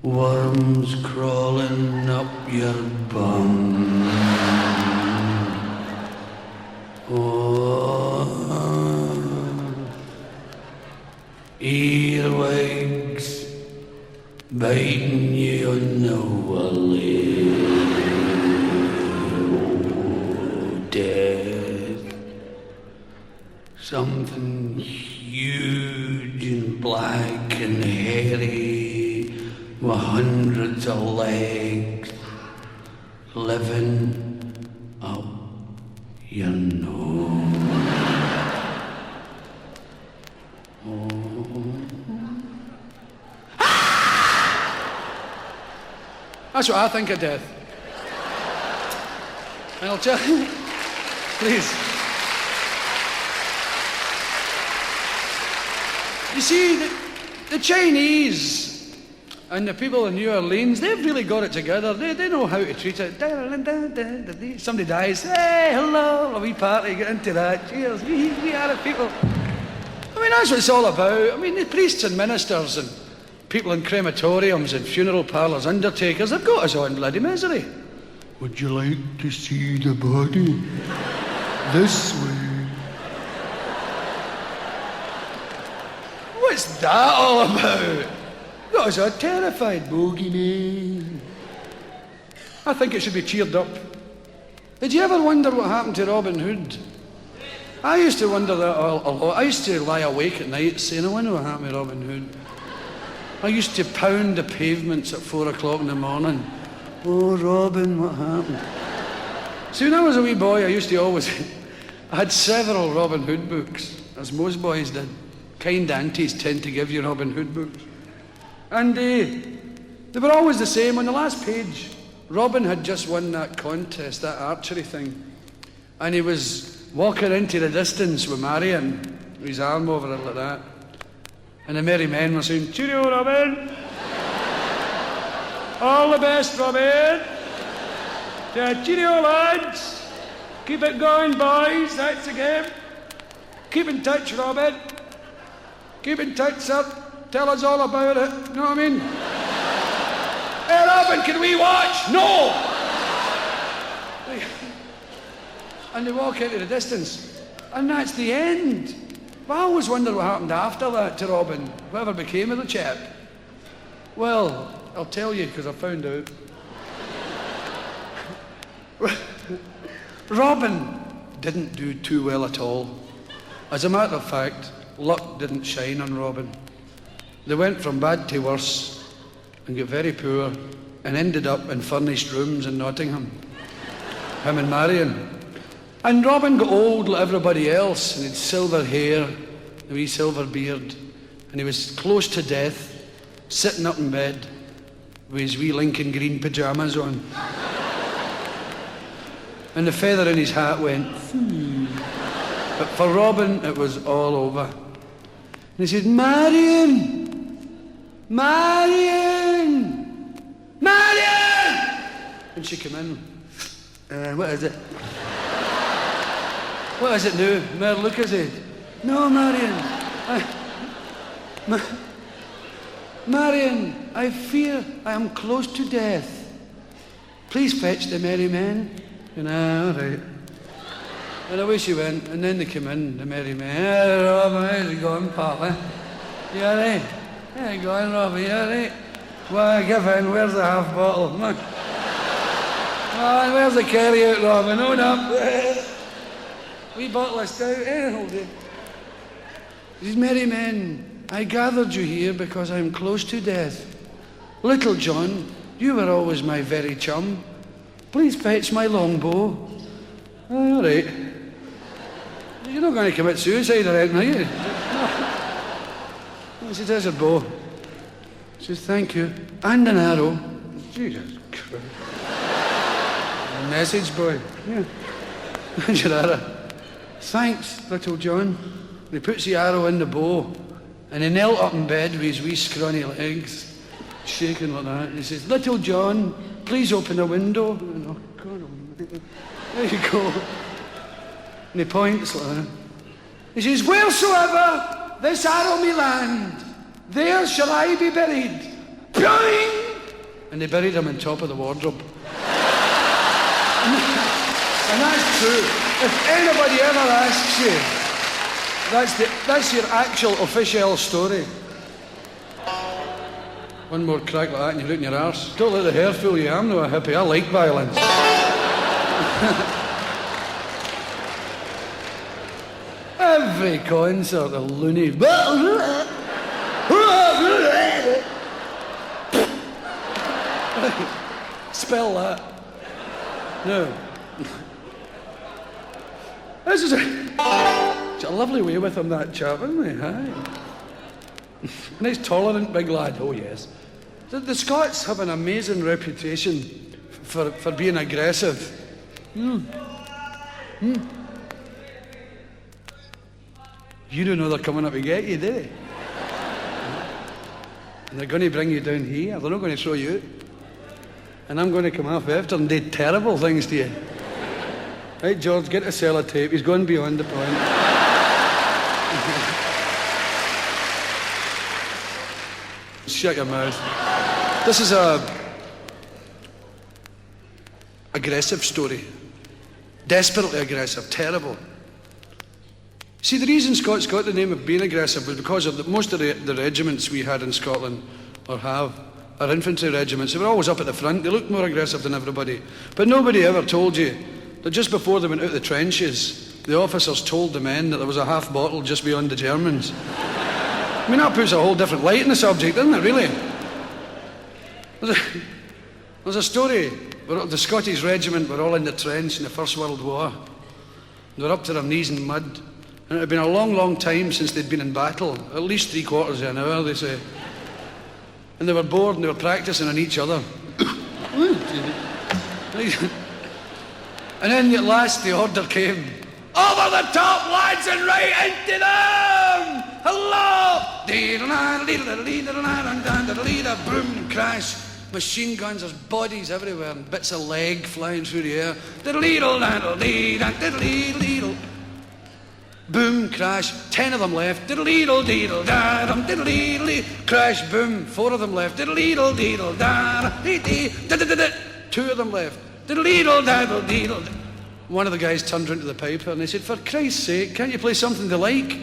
worms crawling up your bum. Oh, earwigs biting you on the welly. Oh, death. Something huge and black and hairy with hundreds of legs living up your nose. Oh. That's what I think of death. And I'll tell you, please. You see, the Chinese and the people in New Orleans, they've really got it together. They know how to treat it. Somebody dies, hey, hello, a wee party, get into that. Cheers, we are the people. I mean, that's what it's all about. I mean, the priests and ministers and people in crematoriums and funeral parlours, undertakers, they've got us all in bloody misery. Would you like to see the body? This way. What's that all about? Got us all terrified, bogeyman. I think it should be cheered up. Did you ever wonder what happened to Robin Hood? I used to wonder that a lot. I used to lie awake at night saying, I wonder what happened to Robin Hood. I used to pound the pavements at 4 o'clock in the morning. Oh, Robin, what happened? See, when I was a wee boy, I used to always... I had several Robin Hood books, as most boys did. Kind aunties tend to give you Robin Hood books. And they were always the same. On the last page, Robin had just won that contest, that archery thing. And he was walking into the distance with Marion, with his arm over it like that. And the merry men were saying, cheerio, Robin. All the best, Robin. Yeah, cheerio, lads. Keep it going, boys. That's the game. Keep in touch, Robin. Keep in touch, sir. Tell us all about it. You know what I mean? Hey, Robin, can we watch? No! And they walk into the distance. And that's the end. But I always wonder what happened after that to Robin. Whatever became of the chap. Well, I'll tell you, because I found out. Robin didn't do too well at all. As a matter of fact, luck didn't shine on Robin. They went from bad to worse and got very poor and ended up in furnished rooms in Nottingham. Him and Marion. And Robin got old like everybody else, and he had silver hair, a wee silver beard, and he was close to death, sitting up in bed with his wee Lincoln green pyjamas on. And the feather in his hat went, But for Robin, it was all over. And he said, Marion! Marion! Marion! And she came in. What is it? What is it now? Mer Lucasade? No, Marion. Marion, I fear I am close to death. Please fetch the merry men. And all right. And away she went, and then they came in, the merry men. Hey, Robin, how's it going, pal? You all right? How you going, Robin? You all right? Well, give in. Where's the half bottle? Come on. Oh, where's the carry out, Robin? Hold up. Wee bottle of stout. Hold it. These merry men, I gathered you here because I am close to death. Little John, you were always my very chum. Please fetch my longbow. All right. You're not going to commit suicide or anything, are you? No. She says, there's a bow. She says, thank you. And an arrow. Jesus Christ. A message boy. Yeah. And your arrow. Thanks, little John. He puts the arrow in the bow, and he knelt up in bed with his wee scrawny legs, shaking like that. And he says, little John, please open the window. And, oh, God, there you go. And he points like that. He says, wheresoever this arrow may land, there shall I be buried. Boing! and they buried him on top of the wardrobe. And that's true. If anybody ever asks you, that's your actual official story. One more crack like that and you're out in your arse. Don't let the hair fool you. I'm not a hippie. I like violence. Every concert, a loony. Spell that. No. This is a lovely way with him, that chap, isn't he? Aye. Nice, tolerant, big lad. Oh, yes. The Scots have an amazing reputation for being aggressive. You don't know they're coming up to get you, do they? And they're going to bring you down here. They're not going to throw you out. And I'm going to come off after and do terrible things to you. Right, George, get a sellotape. He's going beyond the point. Shut your mouth. This is a aggressive story. Desperately aggressive, terrible. See, the reason Scots got the name of being aggressive was because of most of the regiments we had in Scotland, or have, are infantry regiments. They were always up at the front. They looked more aggressive than everybody. But nobody ever told you that just before they went out the trenches, the officers told the men that there was a half bottle just beyond the Germans. I mean, that puts a whole different light in the subject, doesn't it, really? There's a story where the Scottish regiment were all in the trench in the First World War. They were up to their knees in mud. And it had been a long, long time since they'd been in battle. At least 3/4 of an hour, they say. And they were bored and they were practising on each other. And then at last the order came. Over the top, lads, and right into them! Hello! Boom, crash. Machine guns, there's bodies everywhere and bits of leg flying through the air. Boom, crash. 10 of them left. Crash, boom. 4 of them left. 2 of them left. One of the guys turned round to the piper and he said, "For Christ's sake, can't you play something they like?"